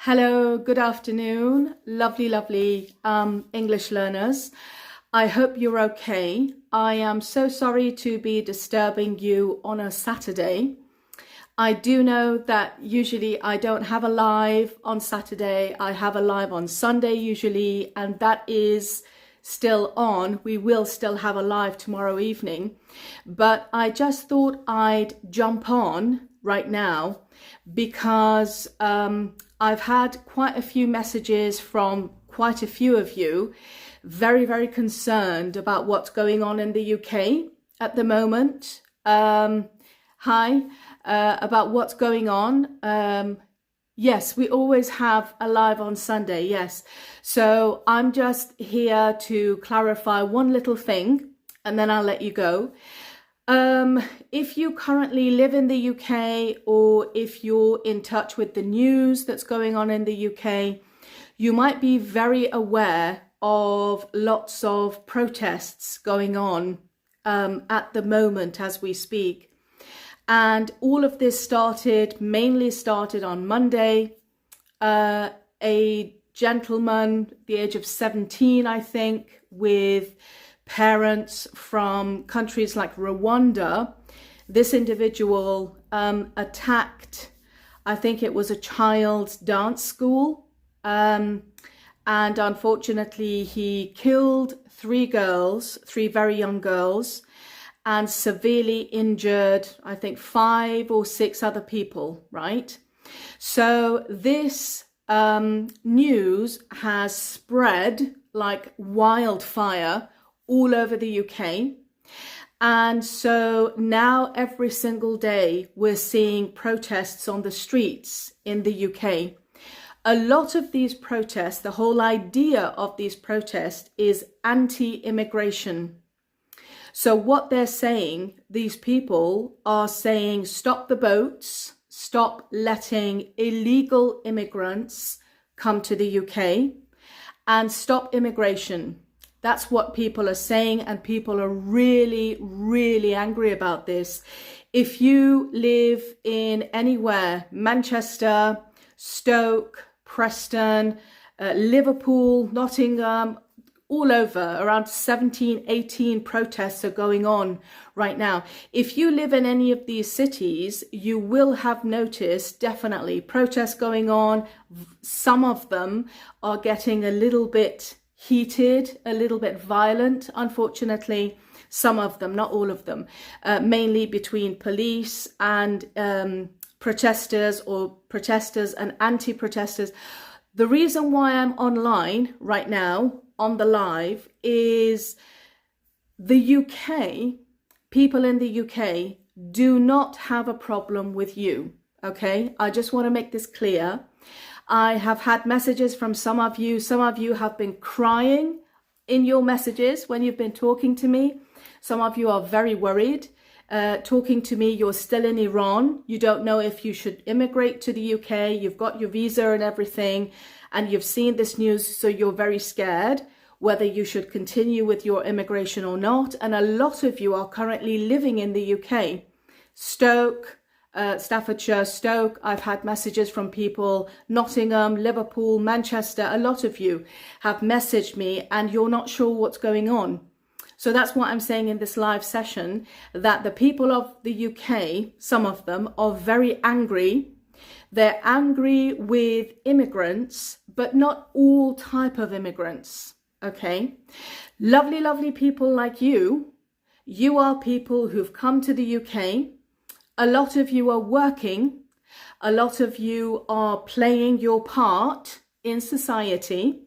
Hello, good afternoon, lovely English learners. I hope you're okay. I am so sorry to be disturbing you on a Saturday. I do know that usually I don't have a live on Saturday. I have a live on Sunday usually, and that is still on. We will still have a live tomorrow evening, but I just thought I'd jump on right now because I've had quite a few messages from quite a few of you very concerned about what's going on in the UK at the moment. About what's going on. Yes, we always have a live on Sunday, yes. So I'm just here to clarify one little thing and then I'll let you go. If you currently live in the UK or if you're in touch with the news that's going on in the UK, you might be very aware of lots of protests going on at the moment as we speak. And all of this mainly started on Monday. A gentleman, the age of 17, I think, with parents from countries like Rwanda. This individual attacked, I think it was a child's dance school. And unfortunately, he killed three very young girls, and severely injured, I think, 5 or 6 other people, right? So this news has spread like wildfire all over the UK. And so now every single day we're seeing protests on the streets in the UK. A lot of these protests, the whole idea of these protests is anti-immigration. So what they're saying, these people are saying, stop the boats, stop letting illegal immigrants come to the UK, and stop immigration. That's what people are saying, and people are really angry about this. If you live in anywhere, Manchester, Stoke, Preston, Liverpool, Nottingham, all over, around 18 protests are going on right now. If you live in any of these cities, you will have noticed definitely protests going on. Some of them are getting a little bit heated, a little bit violent, unfortunately. Some of them, not all of them, mainly between police and protesters and anti-protesters. The reason why I'm online right now on the live is the UK, people in the UK do not have a problem with you, okay? I just want to make this clear. I have had messages from some of you have been crying in your messages when you've been talking to me. Some of you are very worried. Talking to me, you're still in Iran. You don't know if you should immigrate to the UK. You've got your visa and everything, and you've seen this news, so you're very scared whether you should continue with your immigration or not. And a lot of you are currently living in the UK. Stoke, Staffordshire, Stoke. I've had messages from people, Nottingham, Liverpool, Manchester. A lot of you have messaged me and you're not sure what's going on. So that's what I'm saying in this live session, that the people of the UK, some of them, are very angry. They're angry with immigrants, but not all type of immigrants, okay? Lovely people like you are people who've come to the UK. A lot of you are working. A lot of you are playing your part in society.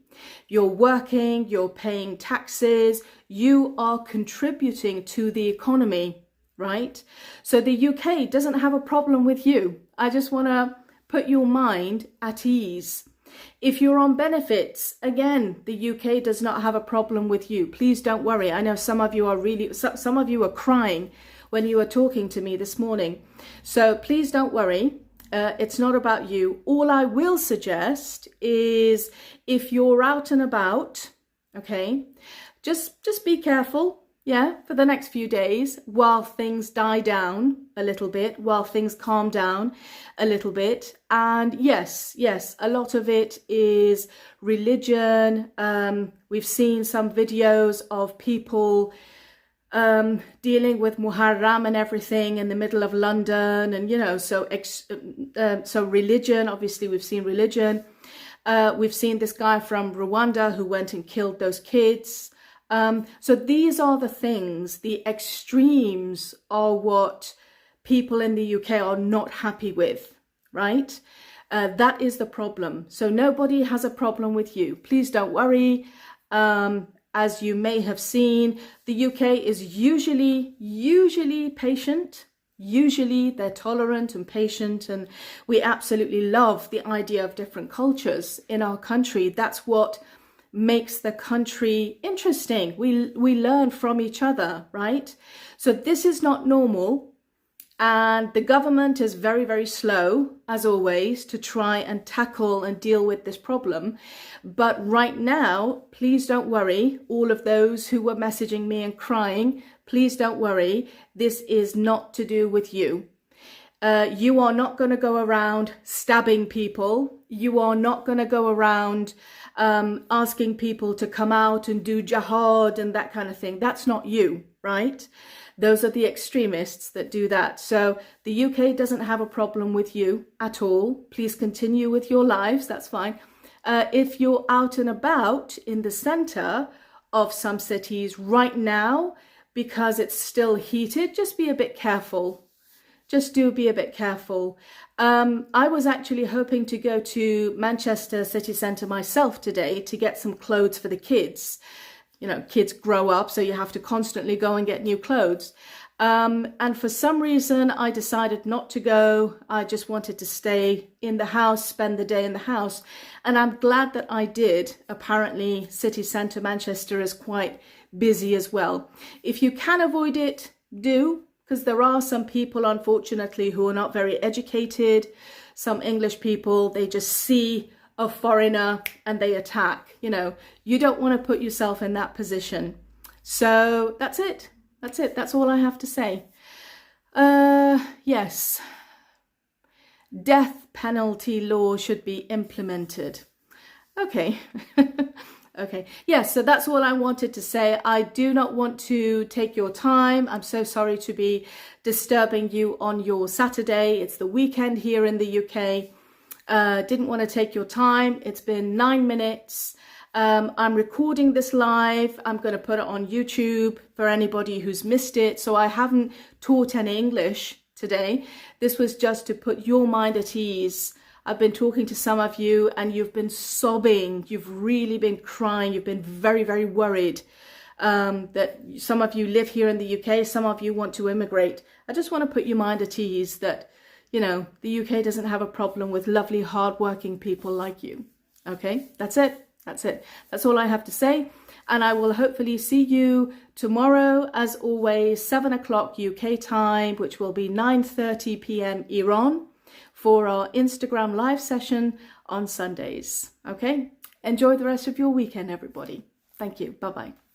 You're working, you're paying taxes, you are contributing to the economy, right? So the UK doesn't have a problem with you. I just want to put your mind at ease. If you're on benefits, again, the UK does not have a problem with you. Please don't worry. I know some of you are crying when you were talking to me this morning. So please don't worry. It's not about you. All I will suggest is if you're out and about, okay, just be careful. yeah, for the next few days while things die down a little bit, while things calm down a little bit. And yes, a lot of it is religion. We've seen some videos of people dealing with Muharram and everything in the middle of London, and so religion. Obviously, we've seen religion. We've seen this guy from Rwanda who went and killed those kids. So these are the things, the extremes are what people in the UK are not happy with, right? That is the problem. So nobody has a problem with you. Please don't worry. As you may have seen, the UK is usually patient. Usually they're tolerant and patient, and we absolutely love the idea of different cultures in our country. That's what makes the country interesting. We learn from each other, right? So this is not normal, and the government is very, very slow, as always, to try and tackle and deal with this problem. But right now, please don't worry, all of those who were messaging me and crying, please don't worry, this is not to do with you. You are not going to go around stabbing people. You are not going to go around asking people to come out and do jihad and that kind of thing. That's not you, right? Those are the extremists that do that. So the UK doesn't have a problem with you at all. Please continue with your lives. That's fine. If you're out and about in the centre of some cities right now, because it's still heated, just be a bit careful. Just do be a bit careful. I was actually hoping to go to Manchester city centre myself today to get some clothes for the kids. You know, kids grow up, so you have to constantly go and get new clothes. And for some reason, I decided not to go. I just wanted to stay in the house, spend the day in the house. And I'm glad that I did. Apparently, city centre Manchester is quite busy as well. If you can avoid it, do. Because there are some people, unfortunately, who are not very educated. Some English people, they just see a foreigner and they attack. You know, you don't want to put yourself in that position. So that's it. That's it. That's all I have to say. Yes. Death penalty law should be implemented. Okay. Okay, yes, so that's all I wanted to say. I do not want to take your time. I'm so sorry to be disturbing you on your Saturday. It's the weekend here in the UK. Didn't want to take your time. It's been 9 minutes. I'm recording this live. I'm going to put it on YouTube for anybody who's missed it. So I haven't taught any English today. This was just to put your mind at ease. I've been talking to some of you and you've been sobbing. You've really been crying. You've been very, very worried that some of you live here in the UK. Some of you want to immigrate. I just want to put your mind at ease that, you know, the UK doesn't have a problem with lovely, hardworking people like you. Okay, that's it. That's it. That's all I have to say. And I will hopefully see you tomorrow, as always, 7 o'clock UK time, which will be 9:30 p.m. Iran, for our Instagram live session on Sundays. Okay? Enjoy the rest of your weekend, everybody. Thank you. Bye-bye.